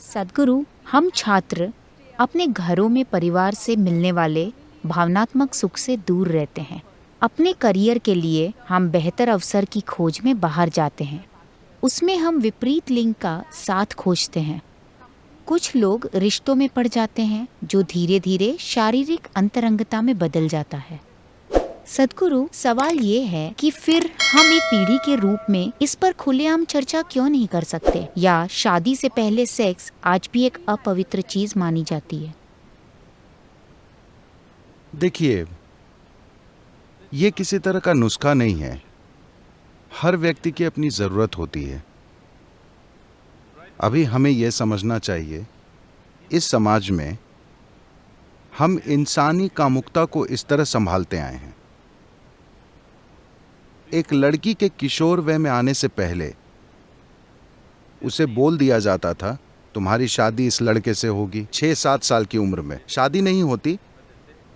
सद्गुरु, हम छात्र अपने घरों में परिवार से मिलने वाले भावनात्मक सुख से दूर रहते हैं। अपने करियर के लिए हम बेहतर अवसर की खोज में बाहर जाते हैं। उसमें हम विपरीत लिंग का साथ खोजते हैं। कुछ लोग रिश्तों में पड़ जाते हैं जो धीरे धीरे शारीरिक अंतरंगता में बदल जाता है। सद्गुरु, सवाल ये है कि फिर हम एक पीढ़ी के रूप में इस पर खुलेआम चर्चा क्यों नहीं कर सकते, या शादी से पहले सेक्स आज भी एक अपवित्र चीज मानी जाती है? देखिए, ये किसी तरह का नुस्खा नहीं है। हर व्यक्ति की अपनी जरूरत होती है। अभी हमें यह समझना चाहिए, इस समाज में हम इंसानी कामुकता को इस तरह संभालते आए हैं। एक लड़की के किशोर वय में आने से पहले उसे बोल दिया जाता था, तुम्हारी शादी इस लड़के से होगी। 6-7 साल की उम्र में शादी नहीं होती,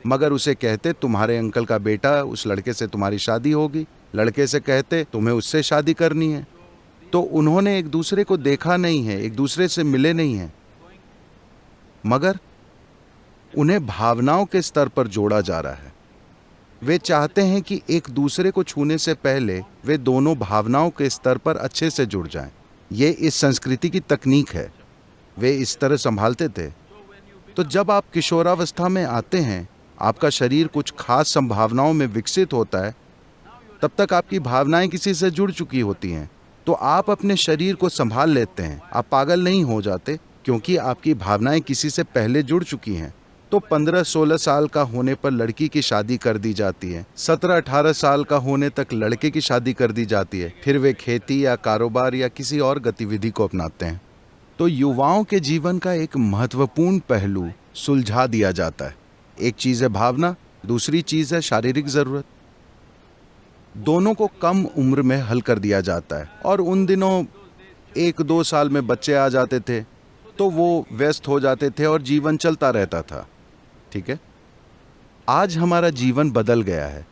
मगर उसे कहते तुम्हारे अंकल का बेटा, उस लड़के से तुम्हारी शादी होगी। लड़के से कहते तुम्हें उससे शादी करनी है। तो उन्होंने एक दूसरे को देखा नहीं है, एक दूसरे से मिले नहीं हैं, मगर उन्हें भावनाओं के स्तर पर जोड़ा जा रहा है। वे चाहते हैं कि एक दूसरे को छूने से पहले वे दोनों भावनाओं के स्तर पर अच्छे से जुड़ जाएं। ये इस संस्कृति की तकनीक है। वे इस तरह संभालते थे। तो जब आप किशोरावस्था में आते हैं, आपका शरीर कुछ खास संभावनाओं में विकसित होता है। तब तक आपकी भावनाएं किसी से जुड़ चुकी होती हैं, तो आप अपने शरीर को संभाल लेते हैं। आप पागल नहीं हो जाते, क्योंकि आपकी भावनाएं किसी से पहले जुड़ चुकी हैं। तो 15-16 साल का होने पर लड़की की शादी कर दी जाती है। 17-18 साल का होने तक लड़के की शादी कर दी जाती है। फिर वे खेती या कारोबार या किसी और गतिविधि को अपनाते हैं। तो युवाओं के जीवन का एक महत्वपूर्ण पहलू सुलझा दिया जाता है। एक चीज है भावना, दूसरी चीज है शारीरिक जरूरत। दोनों को कम उम्र में हल कर दिया जाता है। और उन दिनों 1-2 साल में बच्चे आ जाते थे, तो वो व्यस्त हो जाते थे और जीवन चलता रहता था। ठीक है, आज हमारा जीवन बदल गया है,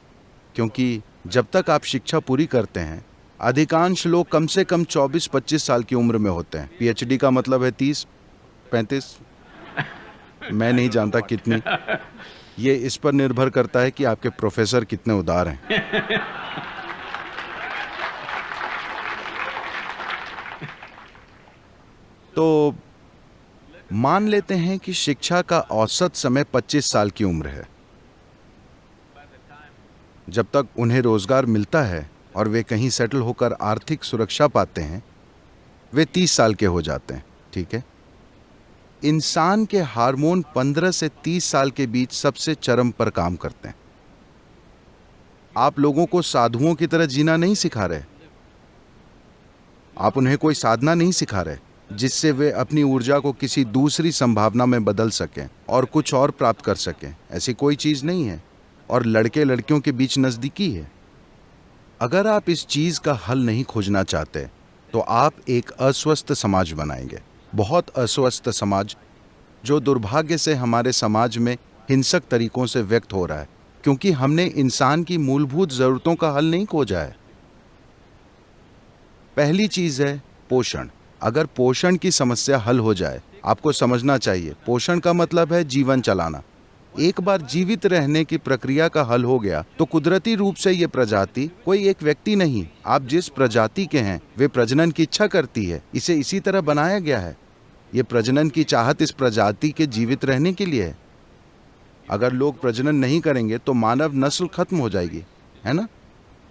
क्योंकि जब तक आप शिक्षा पूरी करते हैं, अधिकांश लोग कम से कम 24-25 साल की उम्र में होते हैं। पीएचडी का मतलब है 30-35, मैं नहीं जानता कितनी। ये इस पर निर्भर करता है कि आपके प्रोफेसर कितने उदार हैं। तो मान लेते हैं कि शिक्षा का औसत समय 25 साल की उम्र है। जब तक उन्हें रोजगार मिलता है और वे कहीं सेटल होकर आर्थिक सुरक्षा पाते हैं, वे 30 साल के हो जाते हैं। ठीक है, इंसान के हार्मोन 15 से 30 साल के बीच सबसे चरम पर काम करते हैं। आप लोगों को साधुओं की तरह जीना नहीं सिखा रहे। आप उन्हें कोई साधना नहीं सिखा रहे जिससे वे अपनी ऊर्जा को किसी दूसरी संभावना में बदल सकें और कुछ और प्राप्त कर सकें। ऐसी कोई चीज नहीं है। और लड़के लड़कियों के बीच नजदीकी है। अगर आप इस चीज का हल नहीं खोजना चाहते, तो आप एक अस्वस्थ समाज बनाएंगे। बहुत अस्वस्थ समाज, जो दुर्भाग्य से हमारे समाज में हिंसक तरीकों से व्यक्त हो रहा है, क्योंकि हमने इंसान की मूलभूत जरूरतों का हल नहीं खोजा है। पहली चीज है पोषण। अगर पोषण की समस्या हल हो जाए, आपको समझना चाहिए, पोषण का मतलब है जीवन चलाना। एक बार जीवित रहने की प्रक्रिया का हल हो गया, तो कुदरती रूप से ये प्रजाति कोई एक व्यक्ति नहीं, आप जिस प्रजाति के हैं वे प्रजनन की इच्छा करती है। इसे इसी तरह बनाया गया है। ये प्रजनन की चाहत इस प्रजाति के जीवित रहने के लिए है। अगर लोग प्रजनन नहीं करेंगे तो मानव नस्ल खत्म हो जाएगी, है ना?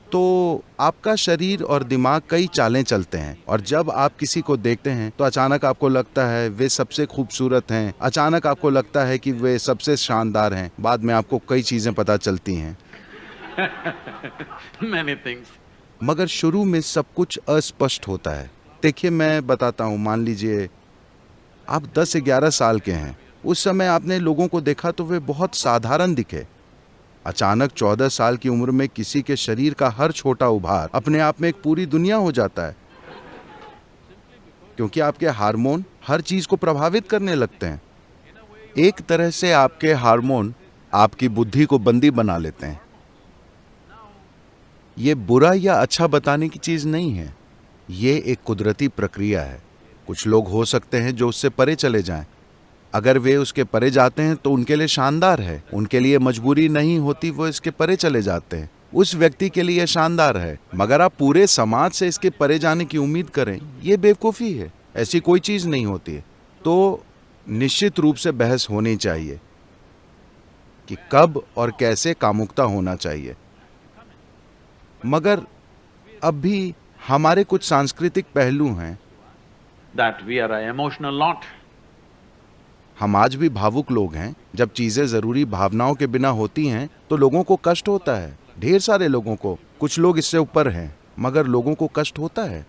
तो आपका शरीर और दिमाग कई चालें चलते हैं, और जब आप किसी को देखते हैं तो अचानक आपको लगता है वे सबसे खूबसूरत हैं, अचानक आपको लगता है कि वे सबसे शानदार हैं। बाद में आपको कई चीजें पता चलती हैं। Many things. मगर शुरू में सब कुछ अस्पष्ट होता है। देखिए, मैं बताता हूँ। मान लीजिए आप 10-11 साल के हैं। उस समय आपने लोगों को देखा तो वे बहुत साधारण दिखे। अचानक 14 साल की उम्र में किसी के शरीर का हर छोटा उभार अपने आप में एक पूरी दुनिया हो जाता है, क्योंकि आपके हार्मोन हर चीज को प्रभावित करने लगते हैं। एक तरह से आपके हार्मोन आपकी बुद्धि को बंदी बना लेते हैं। ये बुरा या अच्छा बताने की चीज नहीं है, ये एक कुदरती प्रक्रिया है। कुछ लोग हो सकते हैं जो उससे परे चले जाएं। अगर वे उसके परे जाते हैं तो उनके लिए शानदार है, उनके लिए मजबूरी नहीं होती, वो इसके परे चले जाते हैं, उस व्यक्ति के लिए शानदार है। मगर आप पूरे समाज से इसके परे जाने की उम्मीद करें, ये बेवकूफ़ी है। ऐसी कोई चीज़ नहीं होती है। तो निश्चित रूप से बहस होनी चाहिए कि कब और कैसे कामुकता होना चाहिए। मगर अब भी हमारे कुछ सांस्कृतिक पहलू हैं। that we are an emotional lot. हम आज भी भावुक लोग हैं। जब चीजें जरूरी भावनाओं के बिना होती हैं तो लोगों को कष्ट होता है, ढेर सारे लोगों को। कुछ लोग इससे ऊपर हैं, मगर लोगों को कष्ट होता है।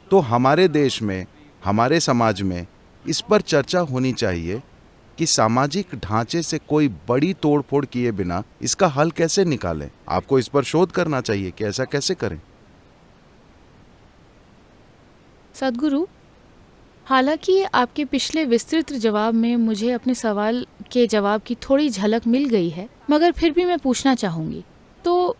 तो हमारे देश में, हमारे समाज में इस पर चर्चा होनी चाहिए कि सामाजिक ढांचे से कोई बड़ी तोड़फोड़ किए बिना इसका हल कैसे निकालें। आपको इस पर शोध करना चाहिए कि ऐसा कैसे करें। सद्गुरु, हालांकि आपके पिछले विस्तृत जवाब में मुझे अपने सवाल के जवाब की थोड़ी झलक मिल गई है, मगर फिर भी मैं पूछना चाहूँगी। तो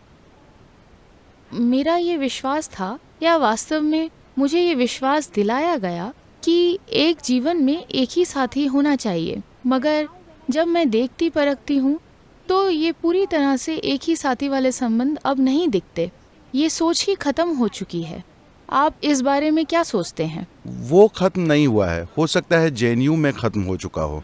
मेरा ये विश्वास था, या वास्तव में मुझे ये विश्वास दिलाया गया कि एक जीवन में एक ही साथी होना चाहिए, मगर जब मैं देखती परखती हूँ तो ये पूरी तरह से एक ही साथी वाले संबंध अब नहीं दिखते। ये सोच ही खत्म हो चुकी है। आप इस बारे में क्या सोचते हैं? वो खत्म नहीं हुआ है, हो सकता है जेएनयू में खत्म हो चुका हो।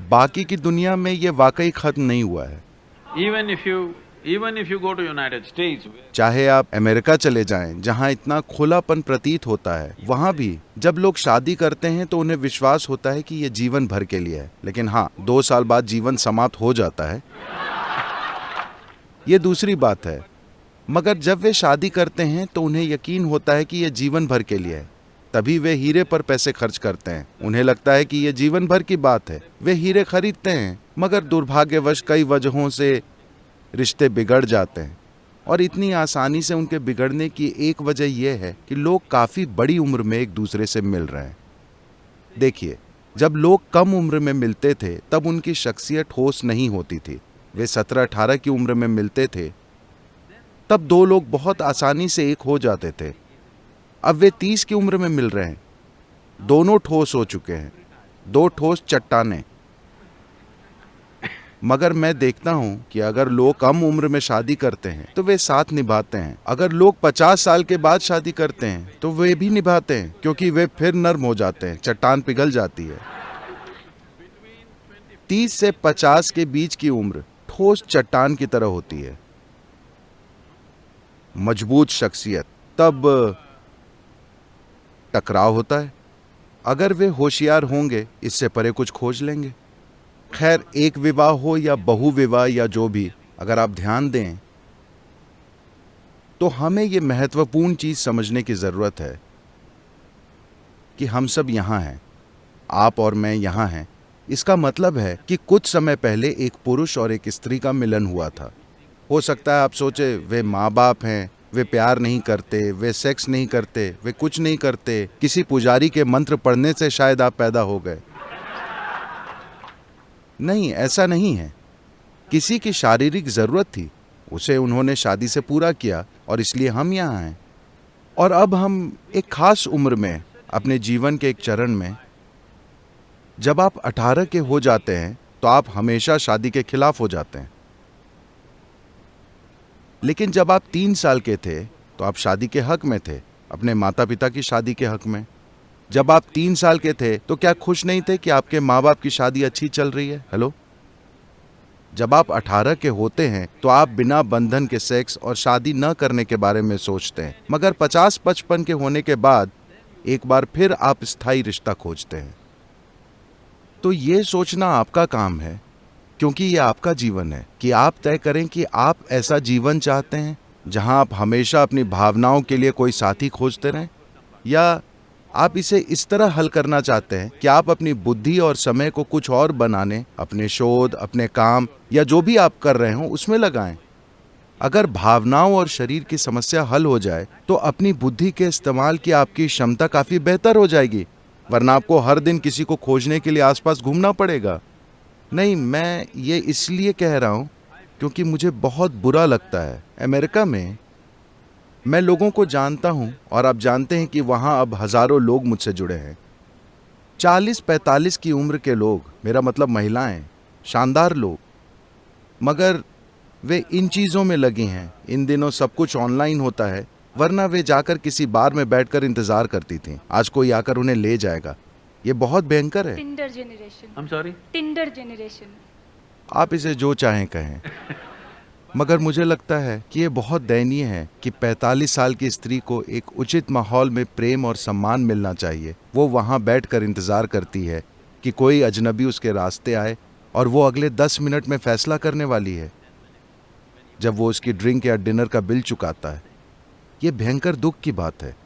बाकी की दुनिया में ये वाकई खत्म नहीं हुआ है। Even if you go to United States, चाहे आप अमेरिका चले जाएं, जहां इतना खुलापन प्रतीत होता है, वहां भी जब लोग शादी करते हैं तो उन्हें विश्वास होता है कि ये जीवन भर के लिए है। लेकिन हाँ, 2 साल बाद जीवन समाप्त हो जाता है, ये दूसरी बात है। मगर जब वे शादी करते हैं तो उन्हें यकीन होता है कि ये जीवन भर के लिए है। तभी वे हीरे पर पैसे खर्च करते हैं। उन्हें लगता है कि ये जीवन भर की बात है। वे हीरे खरीदते हैं, मगर दुर्भाग्यवश कई वजहों से रिश्ते बिगड़ जाते हैं। और इतनी आसानी से उनके बिगड़ने की एक वजह यह है कि लोग काफ़ी बड़ी उम्र में एक दूसरे से मिल रहे हैं। देखिए, जब लोग कम उम्र में मिलते थे तब उनकी शख्सियत ठोस नहीं होती थी। वे 17-18 की उम्र में मिलते थे, तब 2 लोग बहुत आसानी से एक हो जाते थे। अब वे 30 की उम्र में मिल रहे हैं, दोनों ठोस हो चुके हैं, 2 ठोस चट्टानें। मगर मैं देखता हूं कि अगर लोग कम उम्र में शादी करते हैं तो वे साथ निभाते हैं। अगर लोग 50 साल के बाद शादी करते हैं तो वे भी निभाते हैं, क्योंकि वे फिर नर्म हो जाते हैं, चट्टान पिघल जाती है। 30 से 50 के बीच की उम्र ठोस चट्टान की तरह होती है, मजबूत शख्सियत। तब टकराव होता है। अगर वे होशियार होंगे, इससे परे कुछ खोज लेंगे। खैर, एक विवाह हो या बहुविवाह या जो भी, अगर आप ध्यान दें तो हमें ये महत्वपूर्ण चीज समझने की जरूरत है कि हम सब यहां हैं, आप और मैं यहां हैं। इसका मतलब है कि कुछ समय पहले एक पुरुष और एक स्त्री का मिलन हुआ था। हो सकता है आप सोचे वे माँ बाप हैं, वे प्यार नहीं करते, वे सेक्स नहीं करते, वे कुछ नहीं करते, किसी पुजारी के मंत्र पढ़ने से शायद आप पैदा हो गए। नहीं, ऐसा नहीं है। किसी की शारीरिक जरूरत थी, उसे उन्होंने शादी से पूरा किया और इसलिए हम यहाँ हैं। और अब हम एक खास उम्र में, अपने जीवन के एक चरण में, जब आप 18 के हो जाते हैं तो आप हमेशा शादी के खिलाफ हो जाते हैं। लेकिन जब आप 3 साल के थे तो आप शादी के हक में थे, अपने माता पिता की शादी के हक में। जब आप 3 साल के थे तो क्या खुश नहीं थे कि आपके माँ बाप की शादी अच्छी चल रही है? हेलो। जब आप 18 के होते हैं तो आप बिना बंधन के सेक्स और शादी न करने के बारे में सोचते हैं, मगर 50-55 के होने के बाद एक बार फिर आप स्थायी रिश्ता खोजते हैं। तो ये सोचना आपका काम है, क्योंकि ये आपका जीवन है, कि आप तय करें कि आप ऐसा जीवन चाहते हैं जहां आप हमेशा अपनी भावनाओं के लिए कोई साथी खोजते रहें, या आप इसे इस तरह हल करना चाहते हैं कि आप अपनी बुद्धि और समय को कुछ और बनाने, अपने शोध, अपने काम या जो भी आप कर रहे हो उसमें लगाएं। अगर भावनाओं और शरीर की समस्या हल हो जाए तो अपनी बुद्धि के इस्तेमाल की आपकी क्षमता काफी बेहतर हो जाएगी, वरना आपको हर दिन किसी को खोजने के लिए आसपास घूमना पड़ेगा। नहीं, मैं ये इसलिए कह रहा हूं क्योंकि मुझे बहुत बुरा लगता है। अमेरिका में मैं लोगों को जानता हूं और आप जानते हैं कि वहां अब हजारों लोग मुझसे जुड़े हैं। 40-45 की उम्र के लोग, मेरा मतलब महिलाएं, शानदार लोग, मगर वे इन चीज़ों में लगी हैं। इन दिनों सब कुछ ऑनलाइन होता है, वरना वे जाकर किसी बार में बैठकर इंतजार करती थीं। आज कोई आकर उन्हें ले जाएगा। ये बहुत भयंकर है। Tinder generation, I'm sorry? Tinder generation. आप इसे जो चाहें कहें, मगर मुझे लगता है कि ये बहुत दयनीय है कि 45 साल की स्त्री को एक उचित माहौल में प्रेम और सम्मान मिलना चाहिए। वो वहाँ बैठकर इंतजार करती है कि कोई अजनबी उसके रास्ते आए और वो अगले 10 मिनट में फैसला करने वाली है, जब वो उसकी ड्रिंक या डिनर का बिल चुकाता है। ये भयंकर दुख की बात है।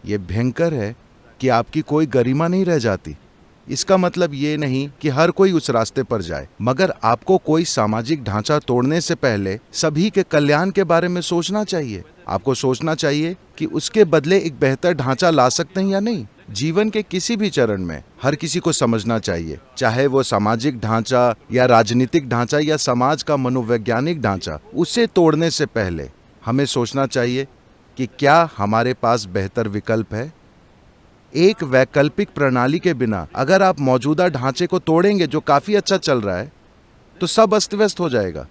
ये भयंकर है कि आपकी कोई गरिमा नहीं रह जाती। इसका मतलब ये नहीं कि हर कोई उस रास्ते पर जाए, मगर आपको कोई सामाजिक ढांचा तोड़ने से पहले सभी के कल्याण के बारे में सोचना चाहिए। आपको सोचना चाहिए कि उसके बदले एक बेहतर ढांचा ला सकते हैं या नहीं। जीवन के किसी भी चरण में हर किसी को समझना चाहिए, चाहे वो सामाजिक ढांचा या राजनीतिक ढांचा या समाज का मनोवैज्ञानिक ढांचा, उसे तोड़ने से पहले हमें सोचना चाहिए कि क्या हमारे पास बेहतर विकल्प है। एक वैकल्पिक प्रणाली के बिना अगर आप मौजूदा ढांचे को तोड़ेंगे जो काफी अच्छा चल रहा है, तो सब अस्त व्यस्त हो जाएगा।